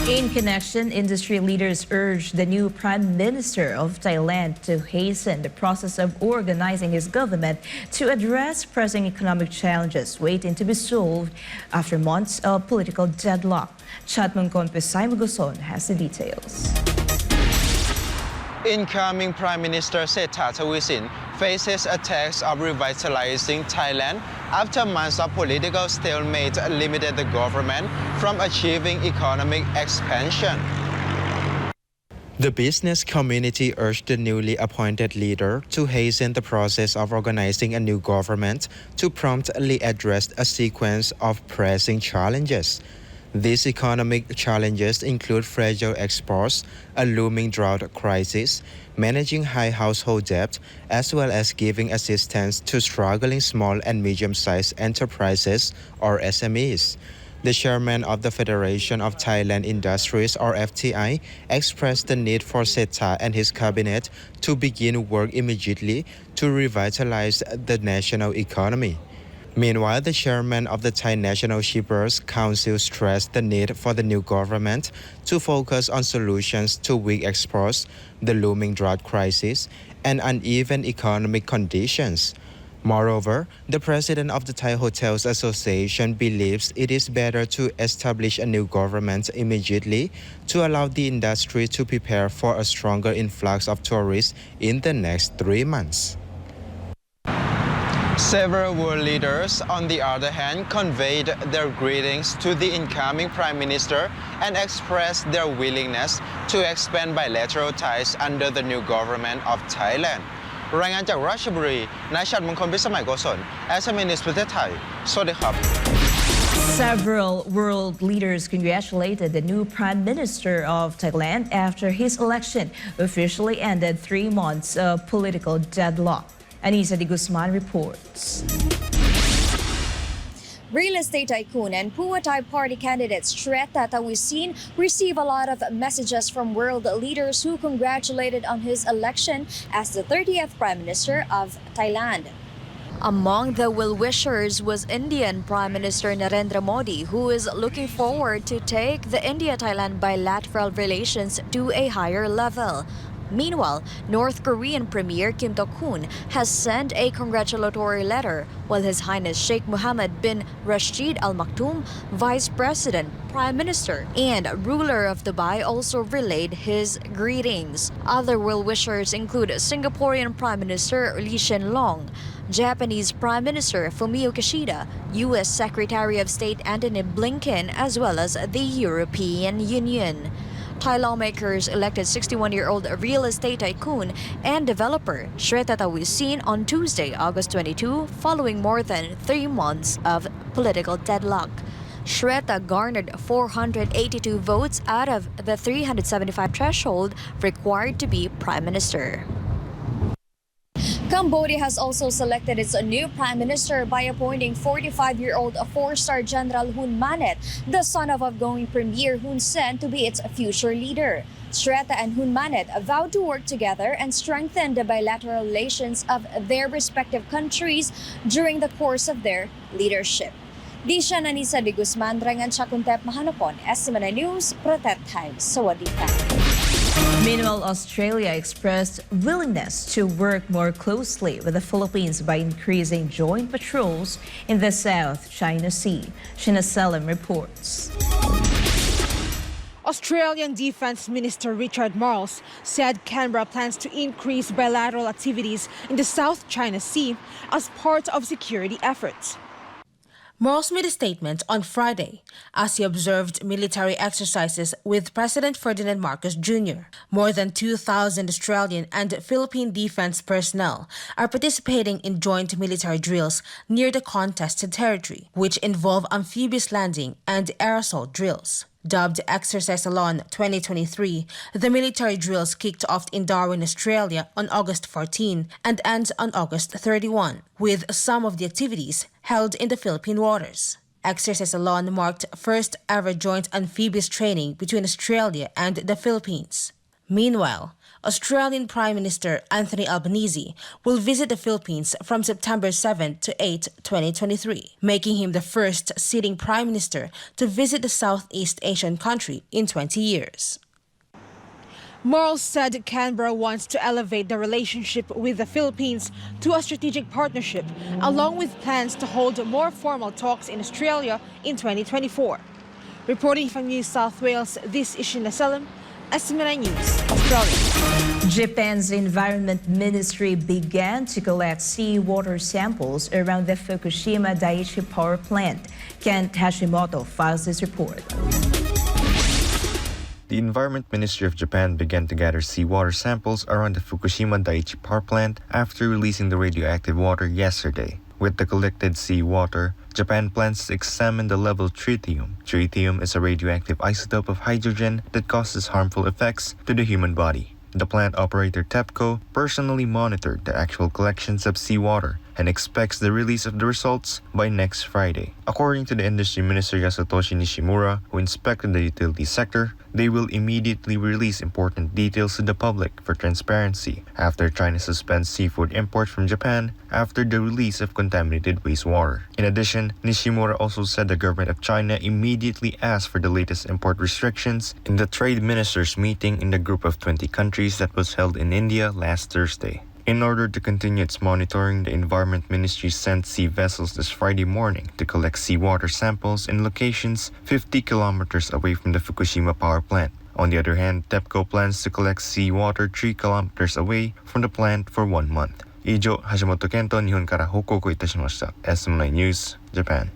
In connection, industry leaders urged the new Prime Minister of Thailand to hasten the process of organizing his government to address pressing economic challenges waiting to be solved after months of political deadlock. Chatmongkol Pissamaogisol has the details. Incoming Prime Minister Thavisin faces attacks of revitalizing Thailand after months of political stalemate limited the government from achieving economic expansion. The business community urged the newly appointed leader to hasten the process of organizing a new government to promptly address a sequence of pressing challenges. These economic challenges include fragile exports, a looming drought crisis, managing high household debt, as well as giving assistance to struggling small and medium-sized enterprises or SMEs. The chairman of the Federation of Thailand Industries or FTI expressed the need for Seta and his cabinet to begin work immediately to revitalize the national economy. Meanwhile, the chairman of the Thai National Shippers Council stressed the need for the new government to focus on solutions to weak exports, the looming drought crisis, and uneven economic conditions. Moreover, the president of the Thai Hotels Association believes it is better to establish a new government immediately to allow the industry to prepare for a stronger influx of tourists in the next 3 months. Several world leaders, on the other hand, conveyed their greetings to the incoming Prime Minister and expressed their willingness to expand bilateral ties under the new government of Thailand. รายงานจากราชบุรี นายชัดมงคล พิสมัยโกศล SMS ประเทศไทย สวัสดีครับ Several world leaders congratulated the new Prime Minister of Thailand after his election officially ended 3 months of political deadlock. Anissa de Guzman reports. Real estate tycoon and Phua Thai party candidate Thavisin received a lot of messages from world leaders who congratulated on his election as the 30th Prime Minister of Thailand. Among the well-wishers was Indian Prime Minister Narendra Modi, who is looking forward to take the India-Thailand bilateral relations to a higher level. Meanwhile, North Korean Premier Kim Jong-un has sent a congratulatory letter, while His Highness Sheikh Mohammed bin Rashid Al Maktoum, Vice President, Prime Minister, and ruler of Dubai also relayed his greetings. Other well-wishers include Singaporean Prime Minister Lee Hsien Loong, Japanese Prime Minister Fumio Kishida, U.S. Secretary of State Antony Blinken, as well as the European Union. Thai lawmakers elected 61-year-old real estate tycoon and developer Thavisin on Tuesday, August 22, following more than 3 months of political deadlock. Shreta garnered 482 votes out of the 375 threshold required to be Prime Minister. Cambodia has also selected its new Prime Minister by appointing 45-year-old 4-star General Hun Manet, the son of outgoing Premier Hun Sen, to be its future leader. Shreta and Hun Manet vowed to work together and strengthen the bilateral relations of their respective countries during the course of their leadership. Di siya Anissa de Guzman, Rangan Chakuntep Mahanapon, SMNI News, Protect Time, Sawadika. Meanwhile, Australia expressed willingness to work more closely with the Philippines by increasing joint patrols in the South China Sea. Shina Selim reports. Australian Defence Minister Richard Marles said Canberra plans to increase bilateral activities in the South China Sea as part of security efforts. Marles made a statement on Friday as he observed military exercises with President Ferdinand Marcos Jr. More than 2,000 Australian and Philippine defense personnel are participating in joint military drills near the contested territory, which involve amphibious landing and aerosol drills. Dubbed Exercise Alon 2023, the military drills kicked off in Darwin, Australia on August 14 and ends on August 31, with some of the activities held in the Philippine waters. Exercise Alon marked first ever joint amphibious training between Australia and the Philippines. Meanwhile, Australian Prime Minister Anthony Albanese will visit the Philippines from September 7 to 8, 2023, making him the first sitting Prime Minister to visit the Southeast Asian country in 20 years. Marles said Canberra wants to elevate the relationship with the Philippines to a strategic partnership, along with plans to hold more formal talks in Australia in 2024. Reporting from New South Wales, this is Sheena Selim, SMNI News, Australia. Japan's Environment Ministry began to collect seawater samples around the Fukushima Daiichi power plant. Kent Hashimoto files this report. The Environment Ministry of Japan began to gather seawater samples around the Fukushima Daiichi power plant after releasing the radioactive water yesterday. With the collected seawater, Japan plans to examine the level of tritium. Tritium is a radioactive isotope of hydrogen that causes harmful effects to the human body. The plant operator TEPCO personally monitored the actual collections of seawater and expects the release of the results by next Friday. According to the industry minister Yasutoshi Nishimura, who inspected the utility sector, they will immediately release important details to the public for transparency after China suspends seafood imports from Japan after the release of contaminated wastewater. In addition, Nishimura also said the government of China immediately asked for the latest import restrictions in the trade ministers meeting in the group of 20 countries that was held in India last Thursday. In order to continue its monitoring, the Environment Ministry sent sea vessels this Friday morning to collect seawater samples in locations 50 kilometers away from the Fukushima power plant. On the other hand, TEPCO plans to collect seawater 3 kilometers away from the plant for 1 month. 以上、橋本健と日本から報告いたしました。SMNI News, Japan.